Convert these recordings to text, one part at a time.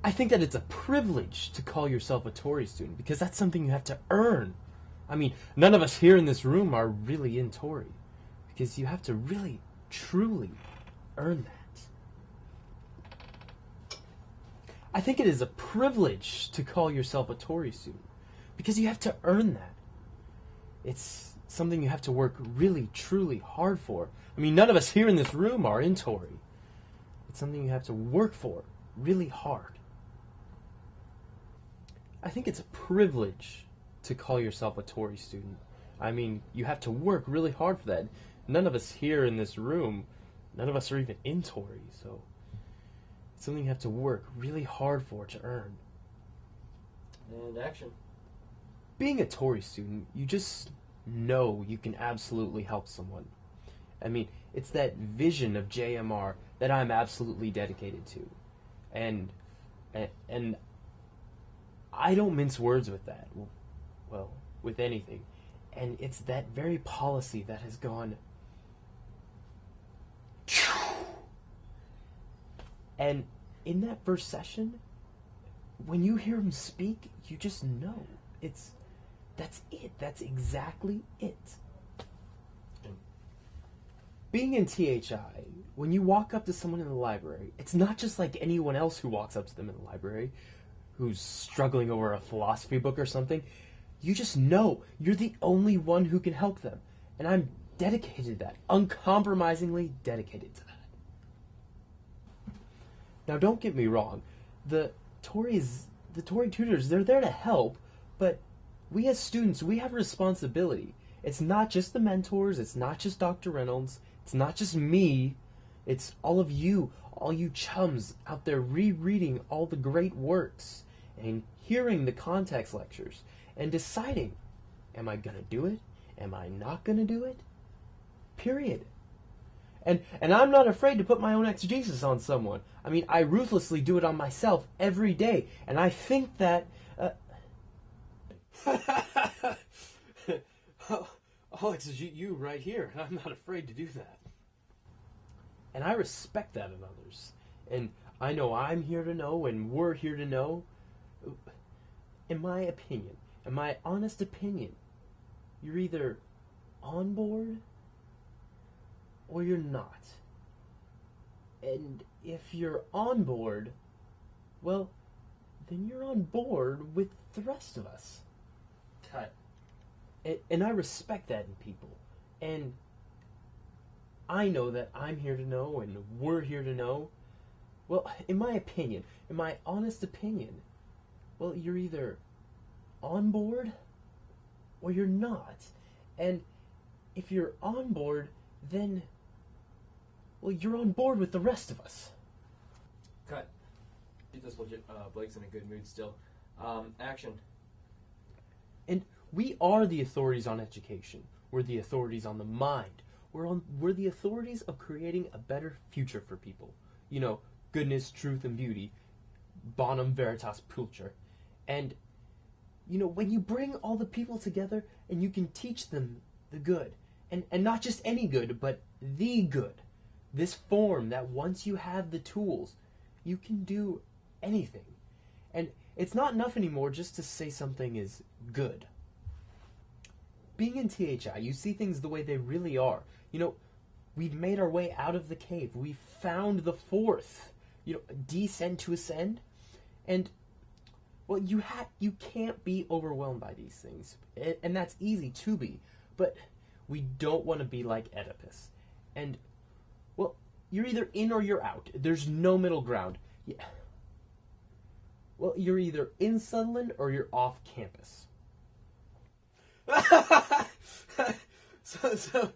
I think that it's a privilege to call yourself a Torrey student because that's something you have to earn. I mean, none of us here in this room are really in Torrey because you have to really, truly earn that. I think it is a privilege to call yourself a Torrey student because you have to earn that. It's something you have to work really, truly hard for. I mean, none of us here in this room are in Torrey. It's something you have to work for really hard. I think it's a privilege to call yourself a Torrey student. I mean, you have to work really hard for that. None of us here in this room, none of us are even in Torrey, so it's something you have to work really hard for to earn. And action. Being a Torrey student, you just know you can absolutely help someone. I mean, it's that vision of JMR that I'm absolutely dedicated to. And I don't mince words with that. Well, with anything. And it's that very policy that has gone. And in that first session, when you hear him speak, you just know. That's it. That's exactly it. Being in THI, when you walk up to someone in the library, it's not just like anyone else who walks up to them in the library, who's struggling over a philosophy book or something. You just know you're the only one who can help them. And I'm dedicated to that, uncompromisingly dedicated to that. Now, don't get me wrong. The Torrey tutors, they're there to help, but we as students, we have a responsibility. It's not just the mentors, it's not just Dr. Reynolds, it's not just me, it's all of you, all you chums out there rereading all the great works and hearing the context lectures and deciding, am I going to do it? Am I not going to do it? Period. And I'm not afraid to put my own exegesis on someone. I mean, I ruthlessly do it on myself every day, and I think that... I'll exegete you right here. I'm not afraid to do that. And I respect that in others. And I know I'm here to know, and we're here to know. In my opinion, in my honest opinion, you're either on board or you're not. And if you're on board, well, then you're on board with the rest of us. Cut. And I respect that in people. And I know that I'm here to know and we're here to know. Well, in my opinion, in my honest opinion, well, you're either on board or you're not. And if you're on board, then, well, you're on board with the rest of us. Cut. This legit. Blake's in a good mood still. Action. And we are the authorities on education. We're the authorities on the mind. We're the authorities of creating a better future for people. You know, goodness, truth, and beauty. Bonum veritas pulcher. And, you know, when you bring all the people together and you can teach them the good, and not just any good, but the good, this form that once you have the tools, you can do anything. And it's not enough anymore just to say something is good. Being in THI, you see things the way they really are. You know, we've made our way out of the cave. We've found the fourth, you know, descend to ascend. And, well, you can't be overwhelmed by these things. And that's easy to be. But we don't want to be like Oedipus. And, well, you're either in or you're out. There's no middle ground. Yeah. Well, you're either in Sutherland or you're off campus. So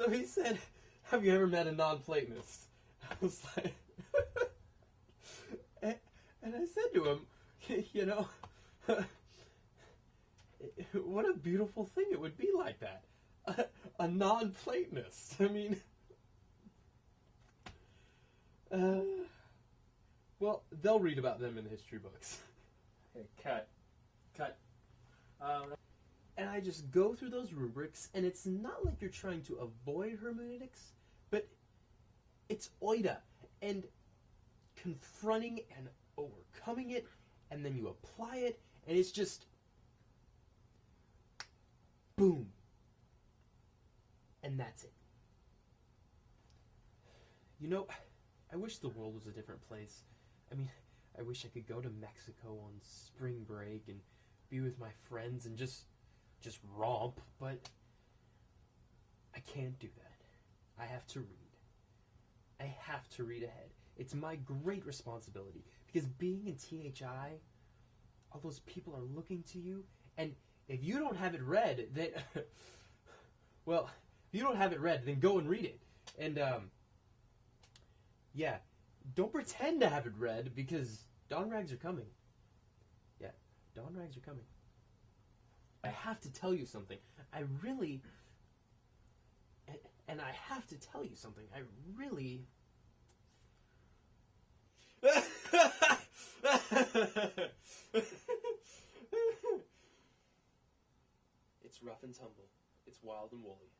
he said, have you ever met a non-Platonist? I was like, and I said to him, you know, what a beautiful thing it would be like that. A non-Platonist. I mean, well, they'll read about them in the history books. Okay, cut. And I just go through those rubrics, and it's not like you're trying to avoid hermeneutics, but it's oida and confronting an orc. overcoming it, and then you apply it, and it's just boom. And that's it. You know, I wish the world was a different place. I mean, I wish I could go to Mexico on spring break and be with my friends and just romp, but I can't do that. I have to read. I have to read ahead. It's my great responsibility, because being in THI, all those people are looking to you, and if you don't have it read, then well, if you don't have it read, then go and read it. And yeah, don't pretend to have it read, because Dawn Rags are coming. Yeah, Dawn Rags are coming. I have to tell you something. I really, and I have to tell you something. I really. It's rough and tumble. It's wild and woolly.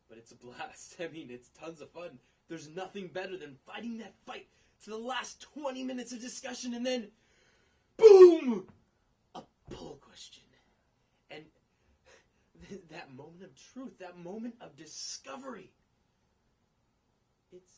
But it's a blast. I mean, it's tons of fun. There's nothing better than fighting that fight to the last 20 minutes of discussion and then, boom! A poll question. And that moment of truth, that moment of discovery. It's